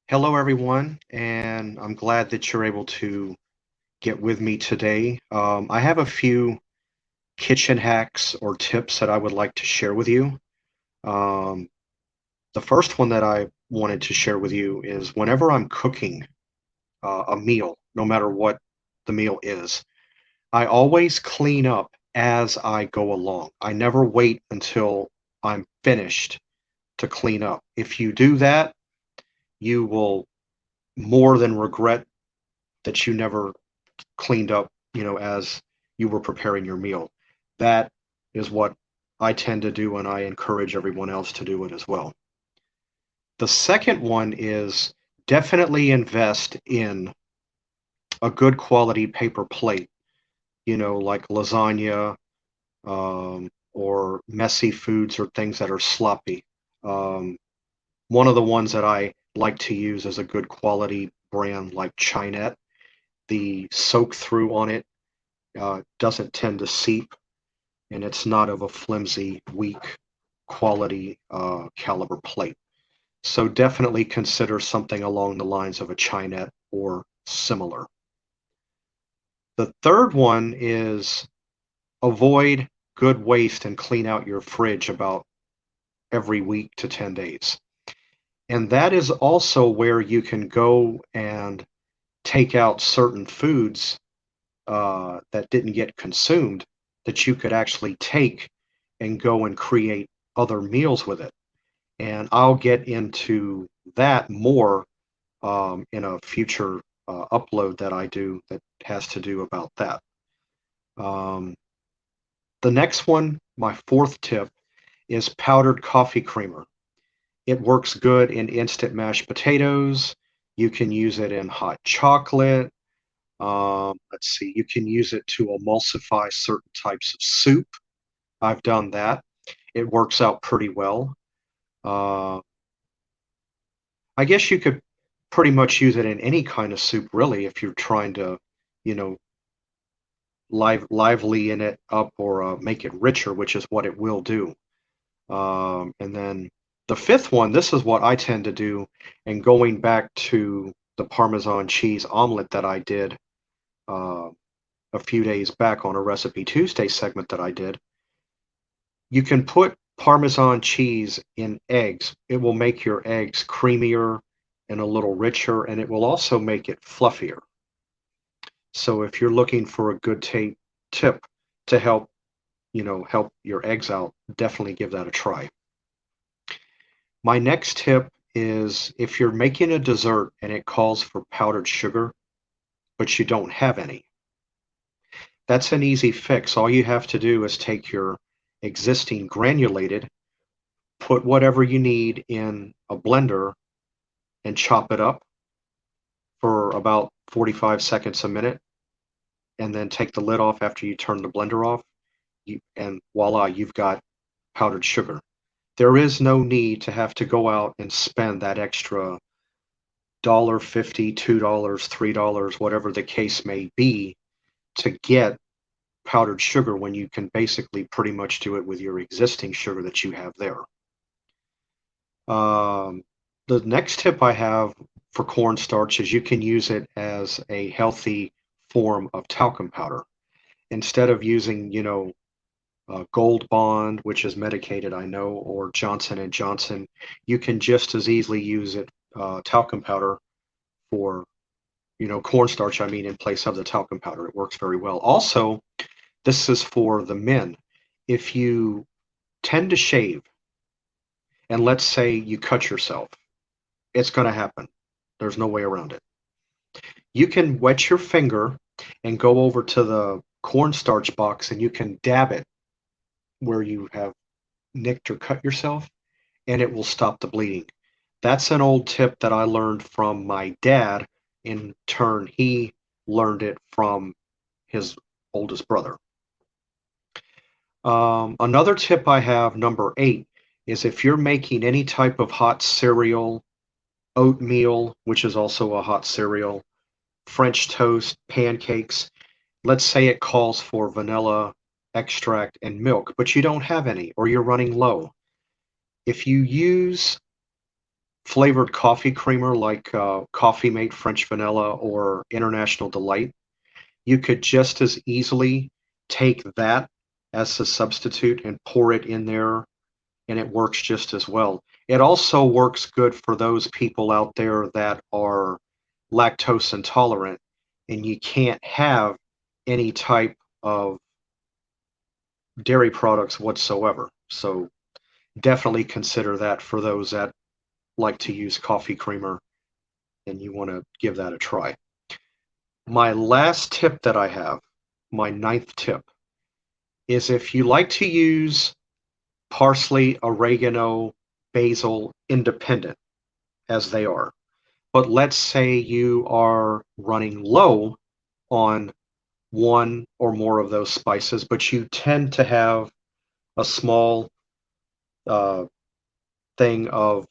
Hello, everyone, and I'm glad that you're able to get with me today. I have a few kitchen hacks or tips that I would like to share with you. Um, the first one that I wanted to share with you is whenever I'm cooking a meal, no matter what the meal is, I always clean up as I go along. I never wait until I'm finished to clean up. If you do that, you will more than regret that you never cleaned up, as you were preparing your meal. That is what I tend to do, and I encourage everyone else to do it as well. The second one is definitely invest in a good quality paper plate, like lasagna, or messy foods or things that are sloppy. Um, One of the ones that I like to use is a good quality brand like Chinette. The soak through on it doesn't tend to seep, and it's not of a flimsy, weak quality caliber plate. So definitely consider something along the lines of a Chinette or similar. The third one is avoid good waste and clean out your fridge about every week to 10 days. And that is also where you can go and take out certain foods that didn't get consumed that you could actually take and go and create other meals with it. And I'll get into that more in a future upload that I do that has to do about that. Um, the next one, my fourth tip, is powdered coffee creamer. It works good in instant mashed potatoes. You can use it in hot chocolate. Let's see, you can use it to emulsify certain types of soup. I've done that. It works out pretty well. Uh, I guess you could pretty much use it in any kind of soup, really, if you're trying to, you know, lively in it up or make it richer, which is what it will do. And then the fifth one, this is what I tend to do, and going back to the Parmesan cheese omelet that I did uh, a few days back on a Recipe Tuesday segment that I did, you can put Parmesan cheese in eggs. It will make your eggs creamier and a little richer, and it will also make it fluffier. So if you're looking for a good tip to help your eggs out, definitely give that a try. My next tip is if you're making a dessert and it calls for powdered sugar, but you don't have any, that's an easy fix. All you have to do is take your existing granulated, put whatever you need in a blender and chop it up for about 45 seconds a minute, and then take the lid off after you turn the blender off, and voila, you've got powdered sugar. There is no need to have to go out and spend that extra $1.50, $2, $3, whatever the case may be, to get powdered sugar when you can basically pretty much do it with your existing sugar that you have there. Um, the next tip I have for cornstarch is you can use it as a healthy form of talcum powder. Instead of using, Gold Bond, which is medicated, I know, or Johnson and Johnson, you can just as easily use it talcum powder for, cornstarch. I mean, in place of the talcum powder, it works very well. Also, this is for the men. If you tend to shave, and let's say you cut yourself, it's going to happen. There's no way around it. You can wet your finger and go over to the cornstarch box and you can dab it where you have nicked or cut yourself, and it will stop the bleeding. That's an old tip that I learned from my dad. In turn, he learned it from his oldest brother. Another tip I have, number 8, is if you're making any type of hot cereal, oatmeal, which is also a hot cereal, French toast, pancakes, let's say it calls for vanilla extract and milk, but you don't have any or you're running low. If you use flavored coffee creamer like Coffee Mate French Vanilla or International Delight, you could just as easily take that as a substitute and pour it in there, and it works just as well. It also works good for those people out there that are lactose intolerant and you can't have any type of dairy products whatsoever. So definitely consider that for those that like to use coffee creamer and you want to give that a try. My last tip that I have, my ninth tip, is if you like to use parsley, oregano, basil independent, as they are, but let's say you are running low on one or more of those spices, but you tend to have a small uh, thing of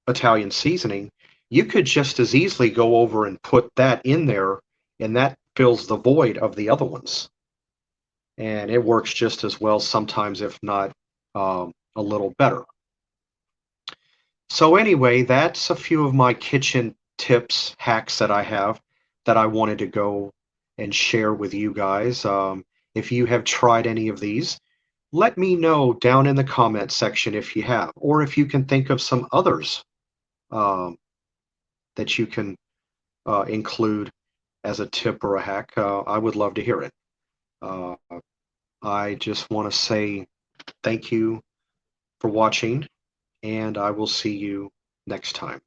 Italian seasoning, you could just as easily go over and put that in there, and that fills the void of the other ones. And it works just as well, sometimes, if not a little better. So, anyway, that's a few of my kitchen tips, hacks that I have that I wanted to go and share with you guys. If you have tried any of these, let me know down in the comment section if you have, or if you can think of some others um, that you can include as a tip or a hack. I would love to hear it. Uh, I just want to say thank you for watching, and I will see you next time.